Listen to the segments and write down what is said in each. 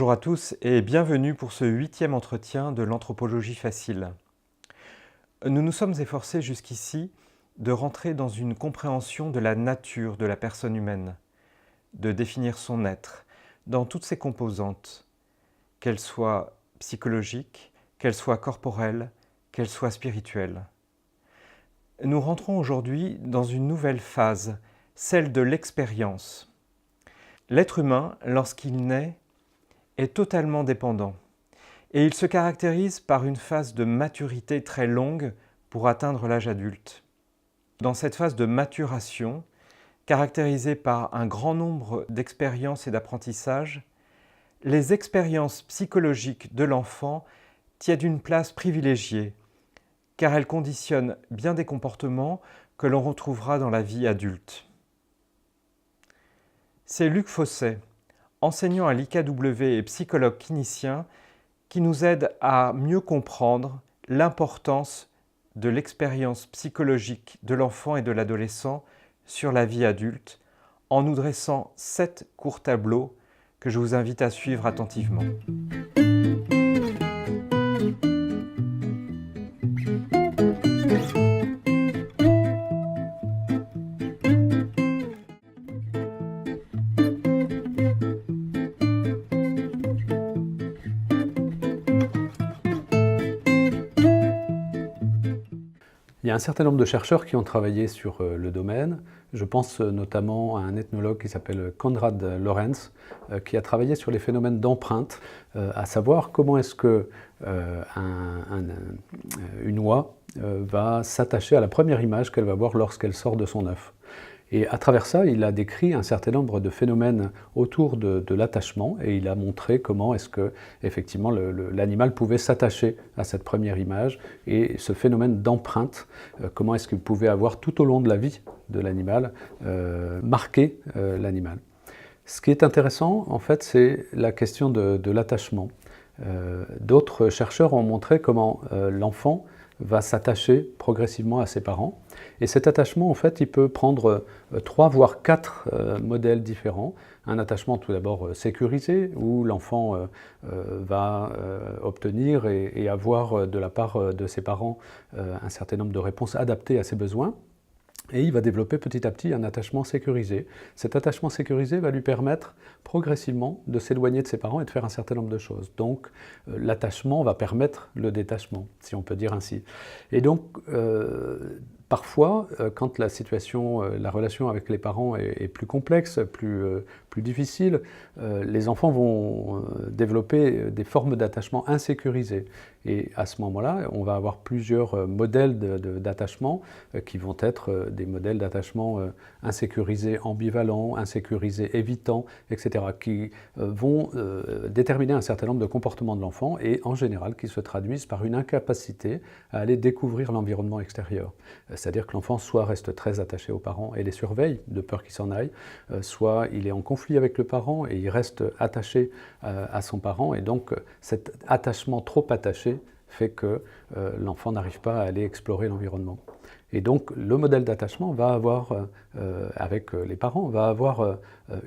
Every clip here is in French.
Bonjour à tous et bienvenue pour ce 8e entretien de l'anthropologie facile. Nous nous sommes efforcés jusqu'ici de rentrer dans une compréhension de la nature de la personne humaine, de définir son être dans toutes ses composantes, qu'elles soient psychologiques, qu'elles soient corporelles, qu'elles soient spirituelles. Nous rentrons aujourd'hui dans une nouvelle phase, celle de l'expérience. L'être humain, lorsqu'il naît, est totalement dépendant et il se caractérise par une phase de maturité très longue pour atteindre l'âge adulte. Dans cette phase de maturation, caractérisée par un grand nombre d'expériences et d'apprentissages, les expériences psychologiques de l'enfant tiennent une place privilégiée car elles conditionnent bien des comportements que l'on retrouvera dans la vie adulte. C'est Luc Fosset, enseignant à l'IKW et psychologue clinicien, qui nous aide à mieux comprendre l'importance de l'expérience psychologique de l'enfant et de l'adolescent sur la vie adulte, en nous dressant 7 courts tableaux que je vous invite à suivre attentivement. Il y a un certain nombre de chercheurs qui ont travaillé sur le domaine. Je pense notamment à un ethnologue qui s'appelle Konrad Lorenz, qui a travaillé sur les phénomènes d'empreinte, à savoir comment est-ce que une oie va s'attacher à la première image qu'elle va voir lorsqu'elle sort de son œuf. Et à travers ça, il a décrit un certain nombre de phénomènes autour de l'attachement et il a montré comment est-ce que effectivement l'animal pouvait s'attacher à cette première image et ce phénomène d'empreinte, comment est-ce qu'il pouvait avoir tout au long de la vie de l'animal marqué l'animal. Ce qui est intéressant, en fait, c'est la question de l'attachement. D'autres chercheurs ont montré comment l'enfant va s'attacher progressivement à ses parents. Et cet attachement, en fait, il peut prendre 3 voire 4 modèles différents. Un attachement tout d'abord sécurisé, où l'enfant va obtenir et avoir de la part de ses parents un certain nombre de réponses adaptées à ses besoins. Et il va développer petit à petit un attachement sécurisé. Cet attachement sécurisé va lui permettre progressivement de s'éloigner de ses parents et de faire un certain nombre de choses. Donc l'attachement va permettre le détachement, si on peut dire ainsi. Et donc parfois, quand la relation avec les parents est plus complexe, plus difficile, les enfants vont développer des formes d'attachement insécurisées. Et à ce moment-là, on va avoir plusieurs modèles d'attachement qui vont être des modèles d'attachement insécurisés ambivalents, insécurisés évitants, etc., qui vont déterminer un certain nombre de comportements de l'enfant et en général qui se traduisent par une incapacité à aller découvrir l'environnement extérieur. C'est-à-dire que l'enfant soit reste très attaché aux parents et les surveille de peur qu'ils s'en aillent, soit il est en conflit avec le parent et il reste attaché à son parent et donc cet attachement trop attaché fait que l'enfant n'arrive pas à aller explorer l'environnement. Et donc le modèle d'attachement va avoir, avec les parents, va avoir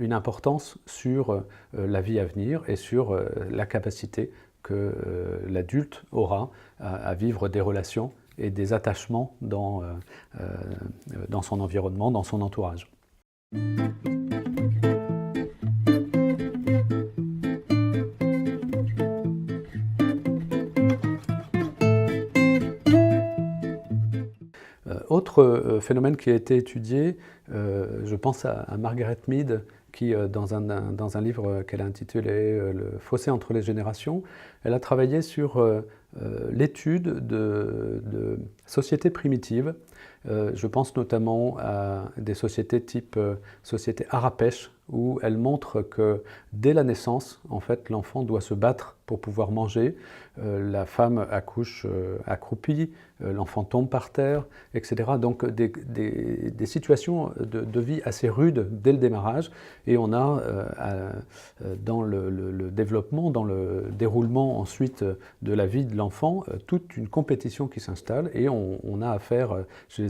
une importance sur la vie à venir et sur la capacité que l'adulte aura à vivre des relations et des attachements dans son environnement, dans son entourage. Autre phénomène qui a été étudié, je pense à Margaret Mead, qui, dans un livre qu'elle a intitulé « Le fossé entre les générations », elle a travaillé sur l'étude de sociétés primitives. Je pense notamment à des sociétés type société Arapèche, où elle montre que dès la naissance, en fait, l'enfant doit se battre pour pouvoir manger. La femme accouche accroupie, l'enfant tombe par terre, etc. Donc des situations de vie assez rudes dès le démarrage. Et on a dans le développement, dans le déroulement ensuite de la vie de l'enfant, toute une compétition qui s'installe. Et on a affaire, chez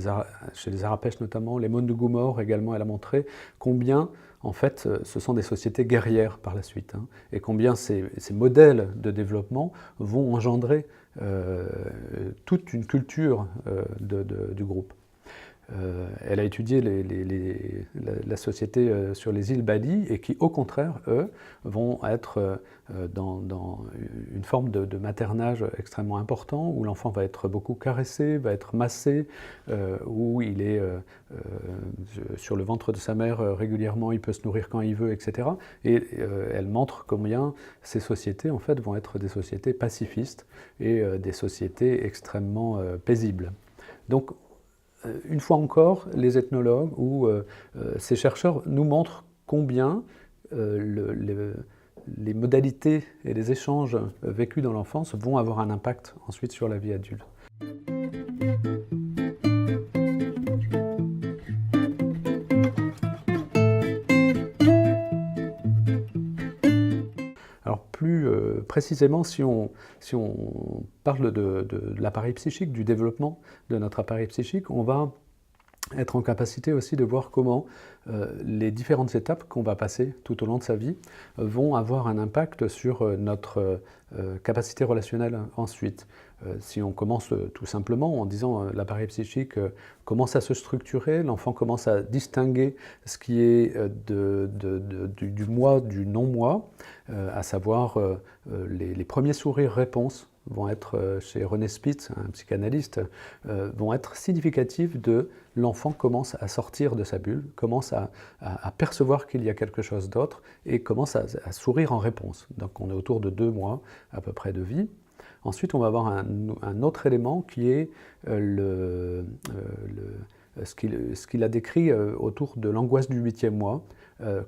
les Arapèches notamment, les Mondougou-Maures également, elle a montré combien en fait, ce sont des sociétés guerrières par la suite, hein, et combien ces modèles de développement vont engendrer toute une culture du groupe. Elle a étudié la société sur les îles Bali et qui, au contraire, eux, vont être dans une forme de maternage extrêmement important, où l'enfant va être beaucoup caressé, va être massé, où il est sur le ventre de sa mère régulièrement, il peut se nourrir quand il veut, etc. Et elle montre combien ces sociétés, en fait, vont être des sociétés pacifistes et des sociétés extrêmement paisibles. Donc, une fois encore, les ethnologues ou ces chercheurs nous montrent combien les modalités et les échanges vécus dans l'enfance vont avoir un impact ensuite sur la vie adulte. Alors plus précisément, si on parle de l'appareil psychique, du développement de notre appareil psychique, on va être en capacité aussi de voir comment les différentes étapes qu'on va passer tout au long de sa vie vont avoir un impact sur notre capacité relationnelle ensuite. Si on commence tout simplement en disant l'appareil psychique commence à se structurer, l'enfant commence à distinguer ce qui est du moi du non-moi, à savoir les premiers sourires-réponses vont être, chez René Spitz, un psychanalyste, vont être significatifs de l'enfant commence à sortir de sa bulle, commence à percevoir qu'il y a quelque chose d'autre et commence à sourire en réponse. Donc on est autour de 2 mois à peu près de vie. Ensuite, on va avoir un autre élément qui est ce qu'il a décrit autour de l'angoisse du 8e mois.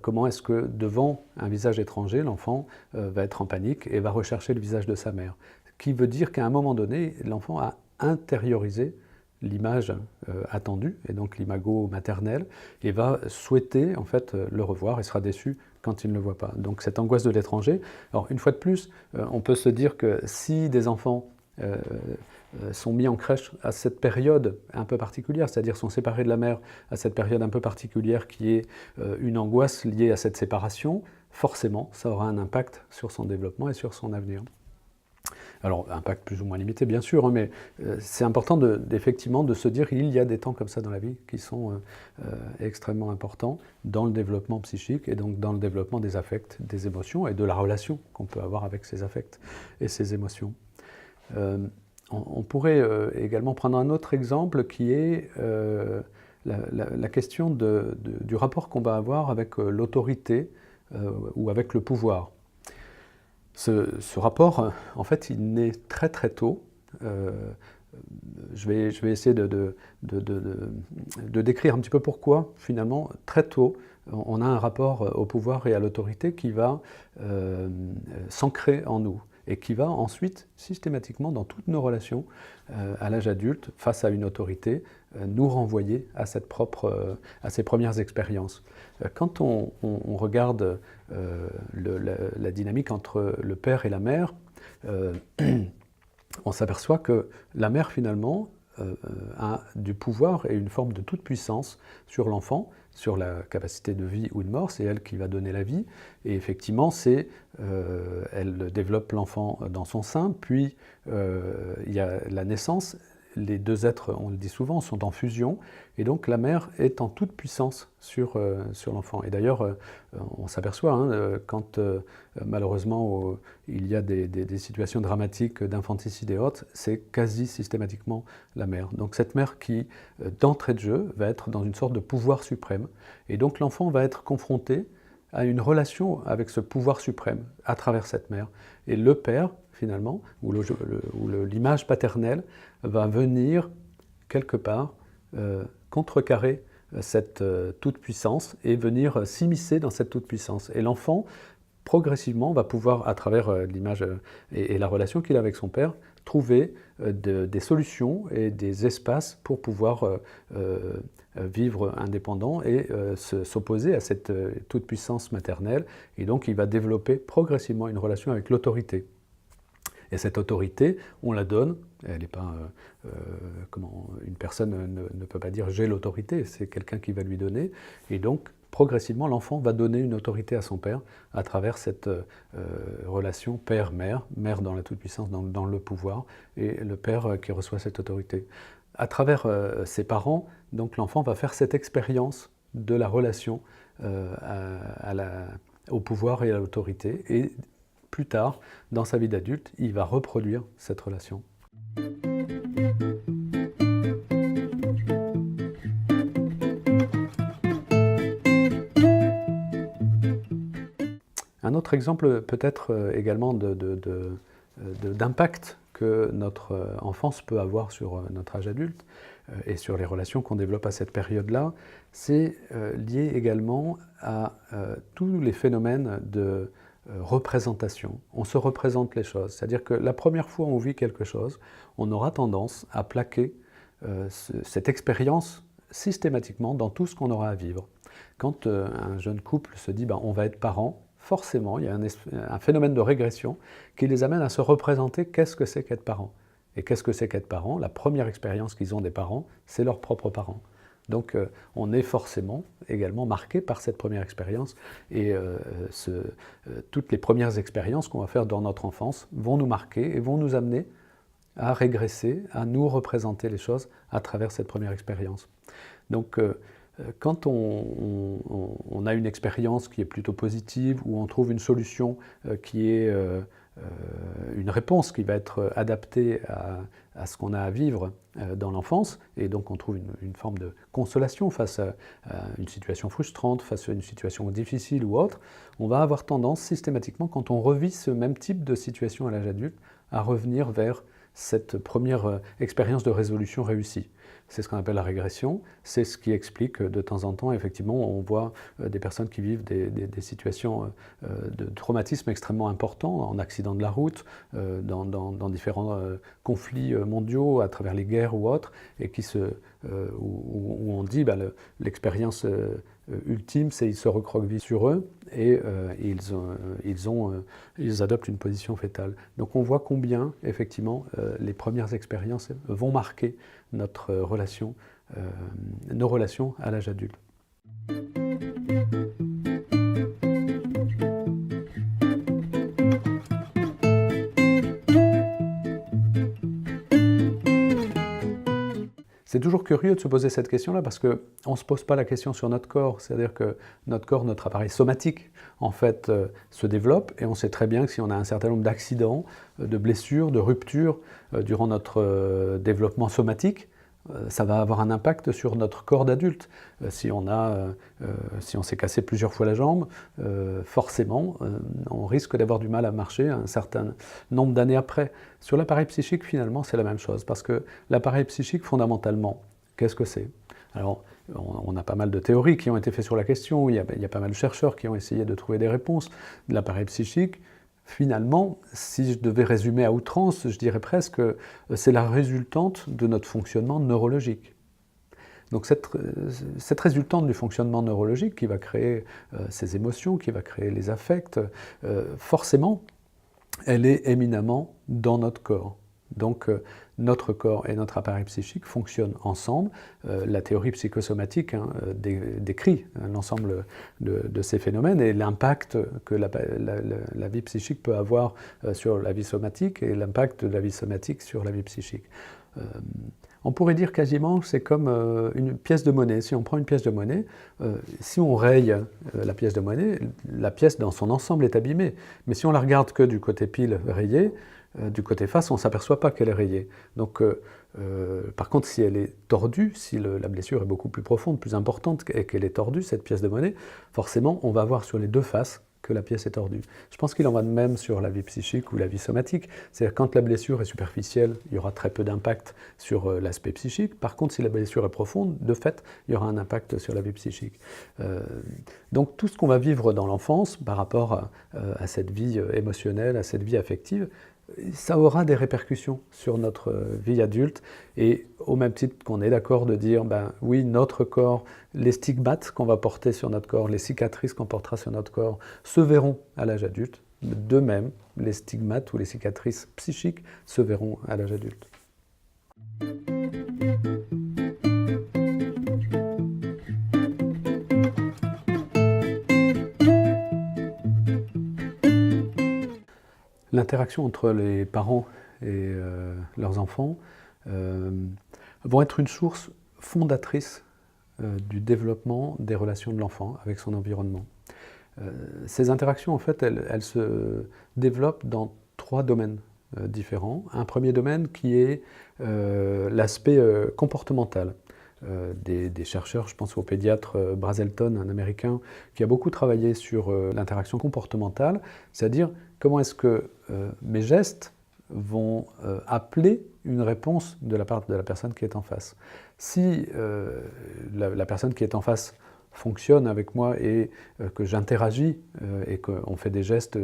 Comment est-ce que devant un visage étranger, l'enfant va être en panique et va rechercher le visage de sa mère. Qui veut dire qu'à un moment donné, l'enfant a intériorisé l'image attendue, et donc l'imago maternel, et va souhaiter en fait le revoir et sera déçu quand il ne le voit pas. Donc cette angoisse de l'étranger. Alors une fois de plus, on peut se dire que si des enfants sont mis en crèche à cette période un peu particulière, c'est-à-dire sont séparés de la mère à cette période un peu particulière qui est une angoisse liée à cette séparation, forcément ça aura un impact sur son développement et sur son avenir. Alors, impact plus ou moins limité, bien sûr, hein, mais c'est important effectivement de se dire qu'il y a des temps comme ça dans la vie qui sont extrêmement importants dans le développement psychique et donc dans le développement des affects, des émotions et de la relation qu'on peut avoir avec ces affects et ces émotions. On pourrait également prendre un autre exemple qui est la question du rapport qu'on va avoir avec l'autorité ou avec le pouvoir. Ce rapport, en fait, il naît très très tôt. Je vais essayer de décrire un petit peu pourquoi, finalement, très tôt, on a un rapport au pouvoir et à l'autorité qui va s'ancrer en nous et qui va ensuite, systématiquement, dans toutes nos relations, à l'âge adulte, face à une autorité, nous renvoyer à ces premières expériences. Quand on regarde la dynamique entre le père et la mère, on s'aperçoit que la mère, finalement, a du pouvoir et une forme de toute-puissance sur l'enfant, sur la capacité de vie ou de mort, c'est elle qui va donner la vie, et effectivement, elle développe l'enfant dans son sein, puis il y a la naissance. Les deux êtres, on le dit souvent, sont en fusion, et donc la mère est en toute puissance sur l'enfant. Et d'ailleurs, on s'aperçoit, hein, quand malheureusement il y a des situations dramatiques d'infanticide et autres, c'est quasi systématiquement la mère. Donc cette mère qui, d'entrée de jeu, va être dans une sorte de pouvoir suprême, et donc l'enfant va être confronté à une relation avec ce pouvoir suprême à travers cette mère. Et le père, finalement, ou l'image paternelle, va venir quelque part contrecarrer cette toute-puissance et venir s'immiscer dans cette toute-puissance. Et l'enfant, progressivement, va pouvoir, à travers l'image et la relation qu'il a avec son père, trouver des solutions et des espaces pour pouvoir vivre indépendant et s'opposer à cette toute-puissance maternelle. Et donc, il va développer progressivement une relation avec l'autorité. Et cette autorité, on la donne, elle n'est pas, une personne ne peut pas dire j'ai l'autorité, c'est quelqu'un qui va lui donner, et donc progressivement l'enfant va donner une autorité à son père à travers cette relation père-mère, mère dans la toute-puissance, dans le pouvoir, et le père qui reçoit cette autorité. À travers ses parents, donc l'enfant va faire cette expérience de la relation au pouvoir et à l'autorité, et plus tard, dans sa vie d'adulte, il va reproduire cette relation. Un autre exemple peut-être également d'impact que notre enfance peut avoir sur notre âge adulte et sur les relations qu'on développe à cette période-là, c'est lié également à tous les phénomènes de représentation. On se représente les choses, c'est-à-dire que la première fois où on vit quelque chose, on aura tendance à plaquer cette expérience systématiquement dans tout ce qu'on aura à vivre. Quand un jeune couple se dit on va être parents, forcément, il y a un phénomène de régression qui les amène à se représenter qu'est-ce que c'est qu'être parent. Et qu'est-ce que c'est qu'être parent? La première expérience qu'ils ont des parents, c'est leurs propres parents. Donc on est forcément également marqué par cette première expérience, et toutes les premières expériences qu'on va faire dans notre enfance vont nous marquer et vont nous amener à régresser, à nous représenter les choses à travers cette première expérience. Donc quand on a une expérience qui est plutôt positive, ou on trouve une solution qui est une réponse qui va être adaptée à ce qu'on a à vivre dans l'enfance, et donc on trouve une forme de consolation face à une situation frustrante, face à une situation difficile ou autre, on va avoir tendance systématiquement, quand on revit ce même type de situation à l'âge adulte, à revenir vers cette première expérience de résolution réussie. C'est ce qu'on appelle la régression, c'est ce qui explique que de temps en temps, effectivement, on voit des personnes qui vivent des situations de traumatisme extrêmement importants, en accident de la route, dans différents conflits mondiaux, à travers les guerres ou autres, et où on dit l'expérience ultime, c'est qu'ils se recroquevillent sur eux, et ils adoptent une position fétale. Donc on voit combien, effectivement, les premières expériences vont marquer notre relation, nos relations à l'âge adulte. C'est toujours curieux de se poser cette question-là, parce qu'on ne se pose pas la question sur notre corps, c'est-à-dire que notre corps, notre appareil somatique, en fait, se développe, et on sait très bien que si on a un certain nombre d'accidents, de blessures, de ruptures durant notre développement somatique, ça va avoir un impact sur notre corps d'adulte. Si on s'est cassé plusieurs fois la jambe, forcément, on risque d'avoir du mal à marcher un certain nombre d'années après. Sur l'appareil psychique, finalement, c'est la même chose, parce que l'appareil psychique, fondamentalement, qu'est-ce que c'est? Alors, on a pas mal de théories qui ont été faites sur la question, il y a pas mal de chercheurs qui ont essayé de trouver des réponses. L'appareil psychique, finalement, si je devais résumer à outrance, je dirais presque que c'est la résultante de notre fonctionnement neurologique. Donc cette résultante du fonctionnement neurologique qui va créer ces émotions, qui va créer les affects, forcément, elle est éminemment dans notre corps. Donc notre corps et notre appareil psychique fonctionnent ensemble. La théorie psychosomatique décrit l'ensemble de ces phénomènes et l'impact que la vie psychique peut avoir sur la vie somatique, et l'impact de la vie somatique sur la vie psychique. On pourrait dire quasiment que c'est comme une pièce de monnaie. Si on prend une pièce de monnaie, si on raye la pièce de monnaie, la pièce dans son ensemble est abîmée. Mais si on la regarde que du côté pile rayé, du côté face, on ne s'aperçoit pas qu'elle est rayée. Donc, par contre, si elle est tordue, si la blessure est beaucoup plus profonde, plus importante, et qu'elle est tordue, cette pièce de monnaie, forcément, on va voir sur les deux faces que la pièce est tordue. Je pense qu'il en va de même sur la vie psychique ou la vie somatique. C'est-à-dire quand la blessure est superficielle, il y aura très peu d'impact sur l'aspect psychique. Par contre, si la blessure est profonde, de fait, il y aura un impact sur la vie psychique. Donc tout ce qu'on va vivre dans l'enfance par rapport à cette vie émotionnelle, à cette vie affective, ça aura des répercussions sur notre vie adulte, et au même titre qu'on est d'accord de dire, oui, notre corps, les stigmates qu'on va porter sur notre corps, les cicatrices qu'on portera sur notre corps, se verront à l'âge adulte, d'eux-mêmes, les stigmates ou les cicatrices psychiques se verront à l'âge adulte. L'interaction entre les parents et leurs enfants vont être une source fondatrice du développement des relations de l'enfant avec son environnement. Ces interactions, en fait, elles se développent dans 3 domaines différents. Un premier domaine qui est l'aspect comportemental. Des chercheurs, je pense au pédiatre Brazelton, un Américain, qui a beaucoup travaillé sur l'interaction comportementale, c'est-à-dire comment est-ce que mes gestes vont appeler une réponse de la part de la personne qui est en face. Si la personne qui est en face fonctionne avec moi et que j'interagis et qu'on fait des gestes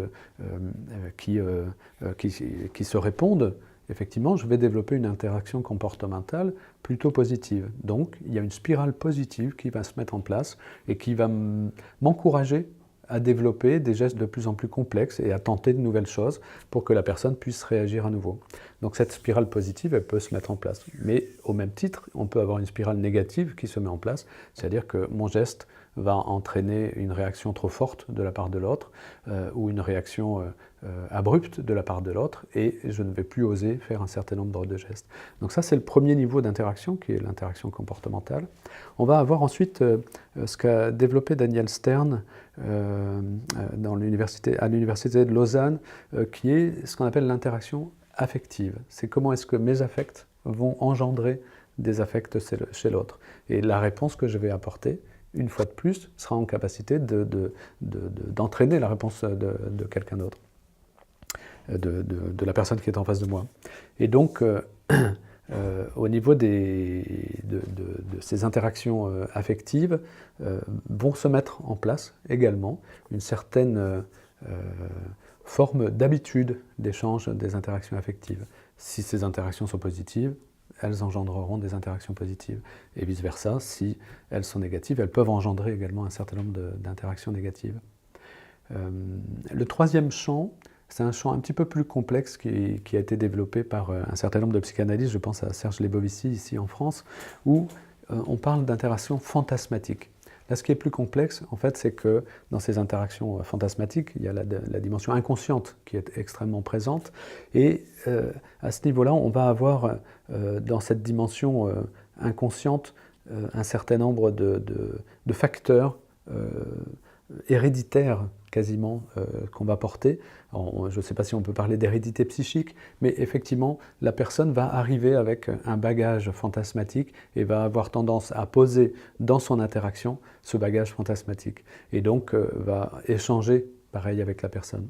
qui se répondent, effectivement, je vais développer une interaction comportementale plutôt positive. Donc, il y a une spirale positive qui va se mettre en place et qui va m'encourager à développer des gestes de plus en plus complexes et à tenter de nouvelles choses pour que la personne puisse réagir à nouveau. Donc cette spirale positive, elle peut se mettre en place. Mais au même titre, on peut avoir une spirale négative qui se met en place, c'est-à-dire que mon geste va entraîner une réaction trop forte de la part de l'autre ou une réaction abrupte de la part de l'autre et je ne vais plus oser faire un certain nombre de gestes. Donc ça, c'est le premier niveau d'interaction qui est l'interaction comportementale. On va avoir ensuite ce qu'a développé Daniel Stern à l'université de Lausanne, qui est ce qu'on appelle l'interaction affective. C'est comment est-ce que mes affects vont engendrer des affects chez l'autre. Et la réponse que je vais apporter, une fois de plus, sera en capacité d'entraîner la réponse de quelqu'un d'autre, de la personne qui est en face de moi. Et donc, au niveau de ces interactions affectives, vont se mettre en place également une certaine forme d'habitude d'échange des interactions affectives. Si ces interactions sont positives, elles engendreront des interactions positives. Et vice-versa, si elles sont négatives, elles peuvent engendrer également un certain nombre d'interactions négatives. Le troisième champ, c'est un champ un petit peu plus complexe qui a été développé par un certain nombre de psychanalystes, je pense à Serge Lebovici ici en France, où on parle d'interactions fantasmatiques. Là, ce qui est plus complexe, en fait, c'est que dans ces interactions fantasmatiques, il y a la dimension inconsciente qui est extrêmement présente. Et à ce niveau-là, on va avoir dans cette dimension inconsciente un certain nombre de facteurs héréditaires quasiment qu'on va porter. Alors, je ne sais pas si on peut parler d'hérédité psychique, mais effectivement, la personne va arriver avec un bagage fantasmatique et va avoir tendance à poser dans son interaction ce bagage fantasmatique. Et donc, va échanger pareil avec la personne.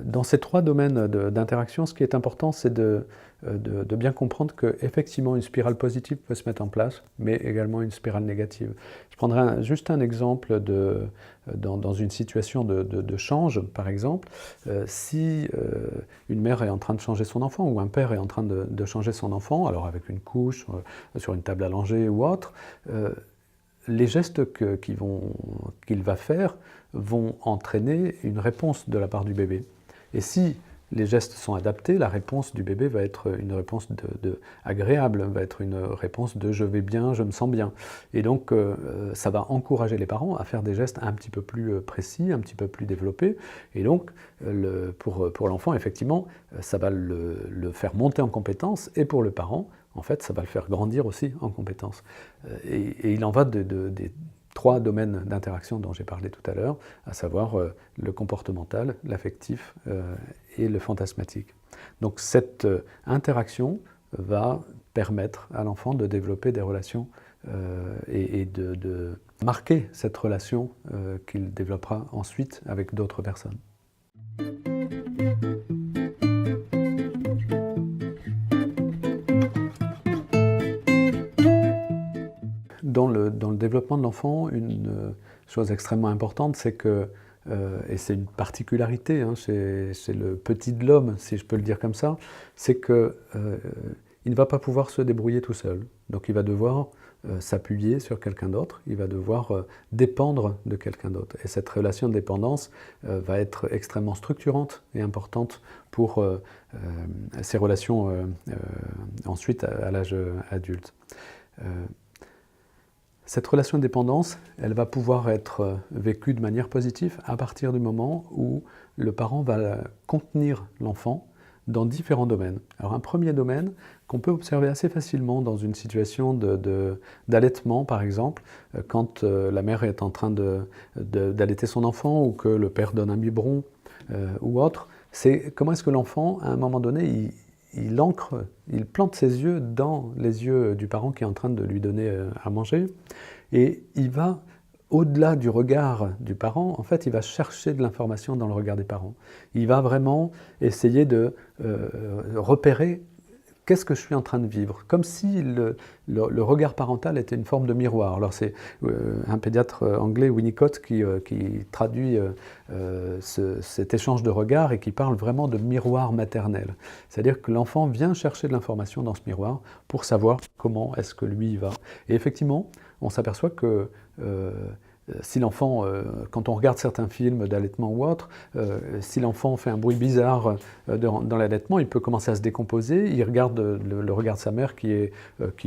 Dans ces 3 domaines d'interaction, ce qui est important, c'est de bien comprendre qu'effectivement, une spirale positive peut se mettre en place, mais également une spirale négative. Je prendrai juste un exemple dans une situation de change, par exemple. Si une mère est en train de changer son enfant ou un père est en train de changer son enfant, alors avec une couche, sur une table allongée ou autre, les gestes qu'il va faire vont entraîner une réponse de la part du bébé. Et si les gestes sont adaptés, la réponse du bébé va être une réponse agréable, va être une réponse de « je vais bien, je me sens bien ». Et donc, ça va encourager les parents à faire des gestes un petit peu plus précis, un petit peu plus développés. Et donc, pour l'enfant, effectivement, ça va le faire monter en compétence. Et pour le parent, en fait, ça va le faire grandir aussi en compétence. Et il en va des 3 domaines d'interaction dont j'ai parlé tout à l'heure, à savoir le comportemental, l'affectif et le fantasmatique. Donc cette interaction va permettre à l'enfant de développer des relations et de marquer cette relation qu'il développera ensuite avec d'autres personnes. Dans le développement de l'enfant, une chose extrêmement importante, c'est que, et c'est une particularité, hein, c'est le petit de l'homme, si je peux le dire comme ça, c'est qu'il ne va pas pouvoir se débrouiller tout seul. Donc il va devoir s'appuyer sur quelqu'un d'autre, il va devoir dépendre de quelqu'un d'autre. Et cette relation de dépendance va être extrêmement structurante et importante pour ces relations ensuite à l'âge adulte. Cette relation de dépendance, elle va pouvoir être vécue de manière positive à partir du moment où le parent va contenir l'enfant dans différents domaines. Alors un premier domaine qu'on peut observer assez facilement dans une situation d'allaitement, par exemple, quand la mère est en train d'allaiter son enfant ou que le père donne un biberon ou autre, c'est comment est-ce que l'enfant, à un moment donné, il plante ses yeux dans les yeux du parent qui est en train de lui donner à manger, et il va, au-delà du regard du parent, en fait, il va chercher de l'information dans le regard des parents. Il va vraiment essayer de repérer qu'est-ce que je suis en train de vivre, comme si le regard parental était une forme de miroir. Alors c'est un pédiatre anglais, Winnicott, qui traduit cet échange de regards et qui parle vraiment de miroir maternel. C'est-à-dire que l'enfant vient chercher de l'information dans ce miroir pour savoir comment est-ce que lui va. Et effectivement, on s'aperçoit que si l'enfant, quand on regarde certains films d'allaitement ou autre, si l'enfant fait un bruit bizarre dans l'allaitement, il peut commencer à se décomposer, il regarde le regard de sa mère qui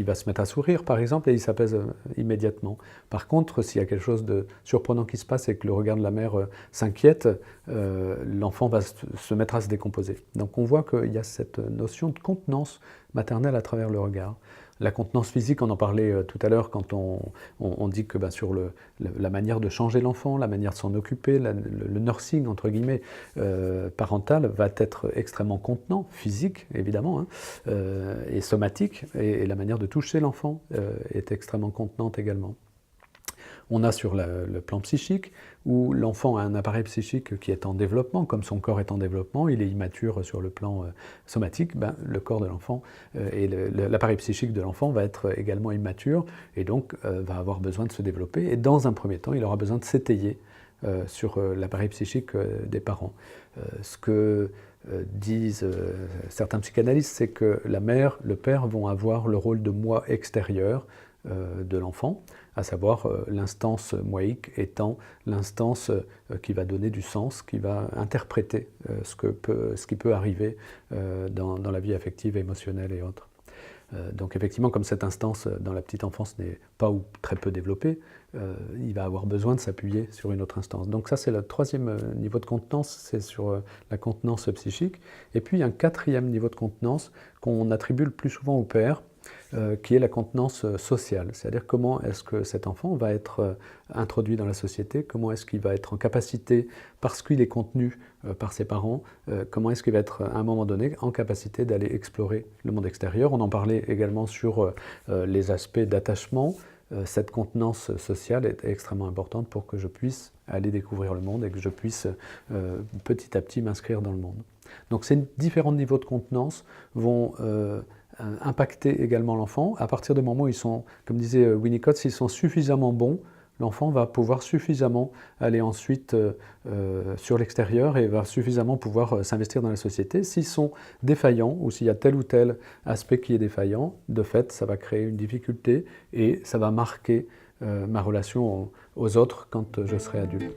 va se mettre à sourire par exemple et il s'apaise immédiatement. Par contre, s'il y a quelque chose de surprenant qui se passe et que le regard de la mère s'inquiète, l'enfant va se mettre à se décomposer. Donc on voit qu'il y a cette notion de contenance maternelle à travers le regard. La contenance physique, on en parlait tout à l'heure quand on dit que sur la manière de changer l'enfant, la manière de s'en occuper, le nursing entre guillemets parental va être extrêmement contenant, physique évidemment, hein, et somatique, et la manière de toucher l'enfant est extrêmement contenante également. On a sur le plan psychique, où l'enfant a un appareil psychique qui est en développement, comme son corps est en développement, il est immature sur le plan somatique, le corps de l'enfant et l'appareil psychique de l'enfant va être également immature, et donc va avoir besoin de se développer, et dans un premier temps, il aura besoin de s'étayer sur l'appareil psychique des parents. Ce que disent certains psychanalystes, c'est que la mère, le père vont avoir le rôle de moi extérieur de l'enfant, à savoir l'instance moïque étant l'instance qui va donner du sens, qui va interpréter ce qui peut arriver dans la vie affective, émotionnelle et autres. Donc effectivement, comme cette instance dans la petite enfance n'est pas ou très peu développée, il va avoir besoin de s'appuyer sur une autre instance. Donc ça c'est le troisième niveau de contenance, c'est sur la contenance psychique. Et puis un quatrième niveau de contenance qu'on attribue le plus souvent au père, qui est la contenance sociale, c'est-à-dire comment est-ce que cet enfant va être introduit dans la société, comment est-ce qu'il va être en capacité, parce qu'il est contenu par ses parents, comment est-ce qu'il va être à un moment donné en capacité d'aller explorer le monde extérieur. On en parlait également sur les aspects d'attachement. Cette contenance sociale est extrêmement importante pour que je puisse aller découvrir le monde et que je puisse petit à petit m'inscrire dans le monde. Donc ces différents niveaux de contenance vont impacter également l'enfant. À partir du moment où ils sont, comme disait Winnicott, s'ils sont suffisamment bons, l'enfant va pouvoir suffisamment aller ensuite sur l'extérieur et va suffisamment pouvoir s'investir dans la société. S'ils sont défaillants ou s'il y a tel ou tel aspect qui est défaillant, de fait, ça va créer une difficulté et ça va marquer ma relation aux autres quand je serai adulte.